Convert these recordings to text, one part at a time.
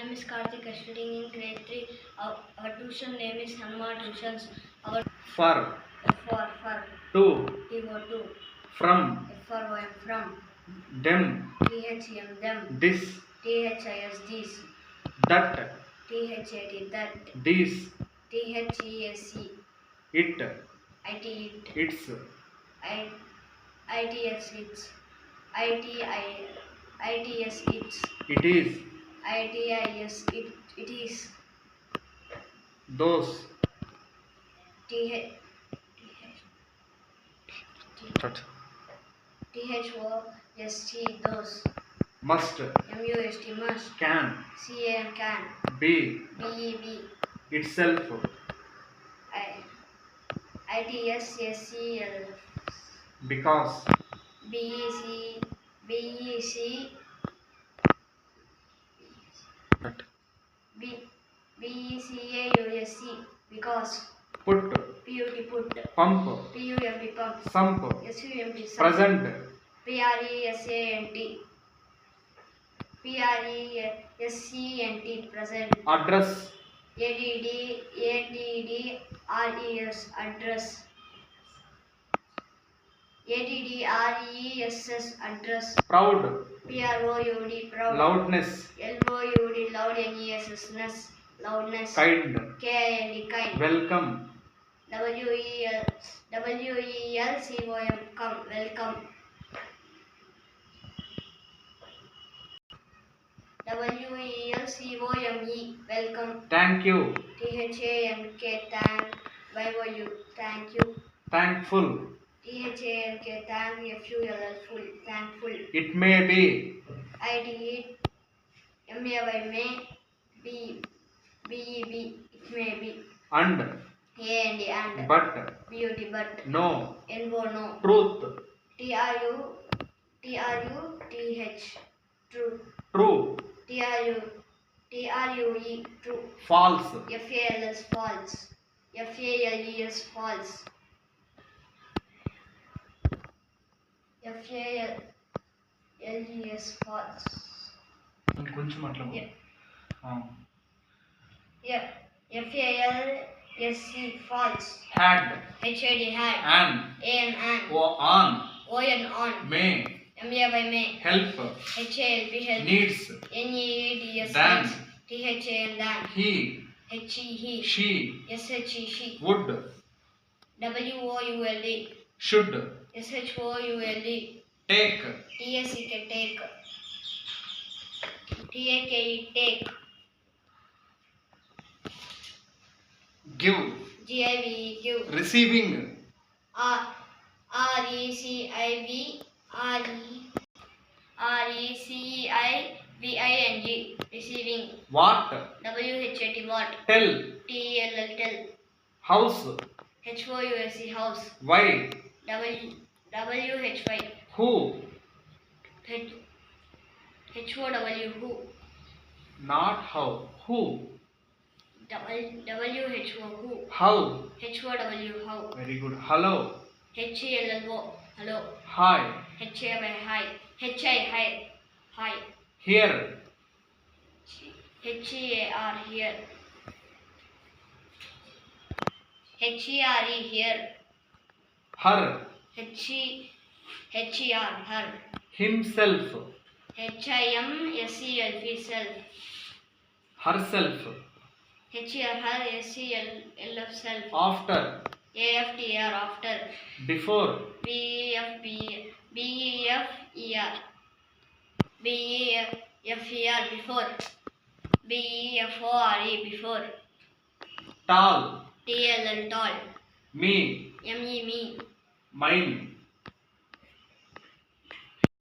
name is Karthik, studying in grade 3. Our tuition name is Hanma Tuitions. Our For. for To. to From. from Them. THM them This. THIS this That. THAT that This. THESE It. IT it It's. ITS it's ITS it's It is. ITIS it is Those. THOST those Must. MUST must Can. can Be. BEB Itself. ITSSCL Because. BEC BECAUSC because Put. PUT put Pump. PUMP pump Sump. SUMP sump Present. PRESCENT present Address. ADDRES address ADDRESS address Proud. PROUD proud Loudness. LOUD loud NESS loudness Kind. KIND kind Welcome. WELCOM come welcome WELCOME welcome Thank you. THANK thank YOU thank you Thankful. THANK thank FUL thankful It may be. ID MAY may BEB it may be And. and But. beauty but No. no Truth. TRUTH true True. TRUE true False. FALS false FALES false FALES false ఇంకొంచెం అట్లా FALSE false had. HAD had An. On. on May. may Help. HALP help Needs. NEEDS Than. THAN than He. he She. SHE she Would. WOULD Should. SHOULD Take. TSEK take TAKE take Give. GIVE give Receiving. RECIVING receiving What? WHAT what Tell. TELL tell House. HOUSE house Why? WHY Who? HOW who Not how. Who? WHO who How? HOW how Very good. Hello. HELLO hello Hi. HAY hi HI hi Here. HEAR here HERE here Her. HER her Himself. HIMSELF self Herself. her SELF self After. AFTR after Before. BEFER before BEFORE before Tall. TLL tall Me. me Mine.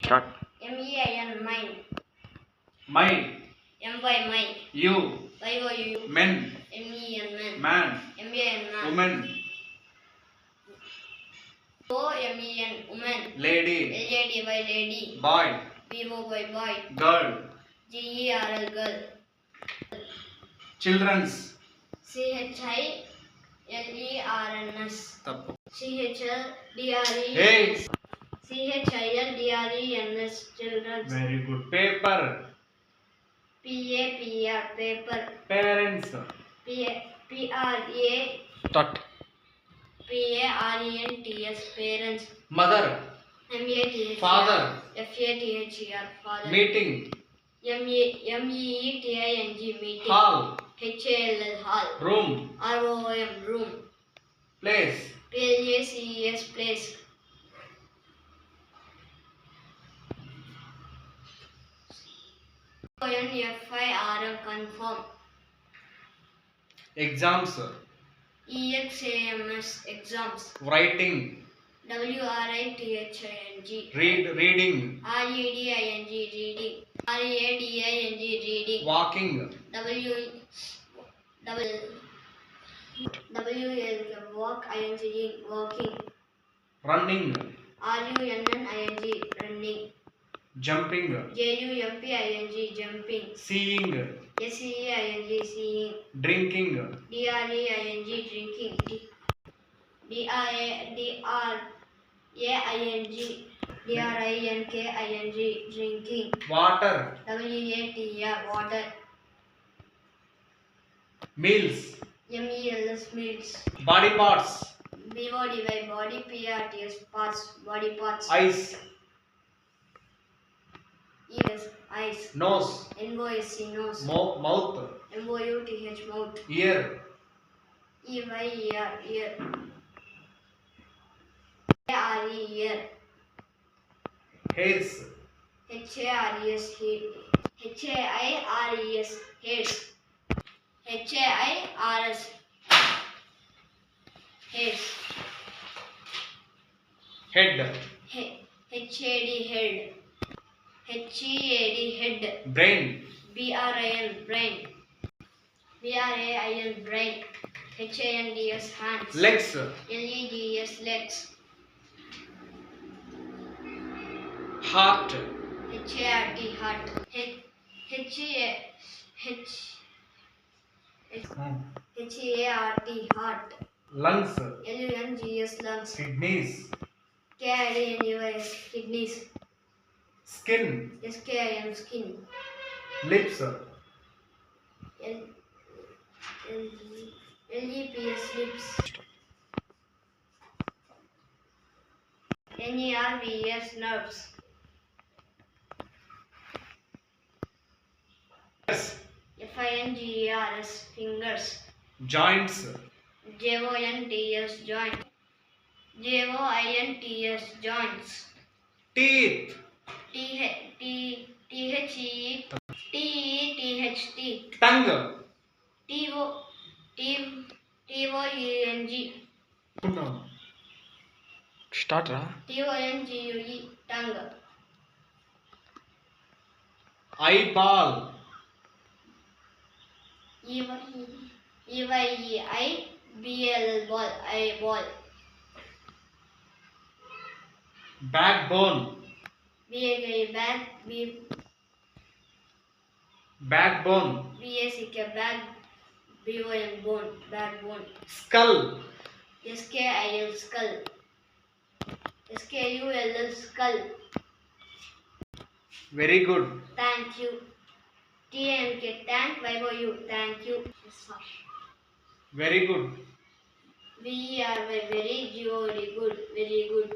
Start. MEIN mine My. MY my You. YOU Men. MEN man Man. MAN man Woman. OMEN woman Lady. LADY lady Boy. BOY boy Girl. GERL girl Children's. CHILERNS తప్పు. CHLDRE Hey. CHILDRENS children Very good. Paper. PAPR, paper. Parents. PRANTS, parents. Mother. MATHER, Father. FATHER, father. Meeting. MEETING, meeting. Hall. HALL, hall. Room. ROM, room. Place. PLACES, place. CONFIRM, confirm. Exams. EXAMS, exams. Writing. WRITHING, Reading. REDING, reading. RADING, reading. Walking. Walk, walking. Running. RUNNING, running. Jumping. JUMPING, jumping. Seeing. SEING, seeing. Drinking. DREING, drinking. DRINKING, drinking. Water. WATR, water. Meals. MELS, meals. Body parts. BODY, body. PRTS, parts, body parts. Eyes. ES, eyes. Nose. NOSC, nose. Mouth. MOUTH, mouth. Ear. EYER, ear. ARE, ear. Hairs. HARES, head. HAIRES, hairs. HAIRS, hairs. Head. HAD, head. HEAD, head. Brain. BRIN, brain. BRAIN, brain. HANDS, hands. Legs. LEGS, legs. Heart. HART, heart. HART, heart. Lungs. LUNGS, lungs. Kidneys. KIDNEYS, kidneys. Skin. SKIN, skin. Lips. LEPS, lips. NERVS, nerves. FINGERS, fingers. Joints. JOINTS, joint. JOINTS, joints. Teeth. THE, teeth. Tongue. TOUNG. Start ra. TONGUE, tongue. Eyeball. EYEIBLL, ball, eyeball. Backbone. BAG, Backbone. BACK, bag. BON, bone, backbone. Skull. SKIL, skull. SKULL, skull. Very good. Thank you. TNK, thank. YOU, thank you. Very good. VERY, very. GOD, good, very good.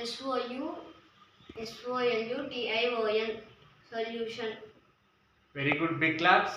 SOULUTION, solution. Very good. Big claps.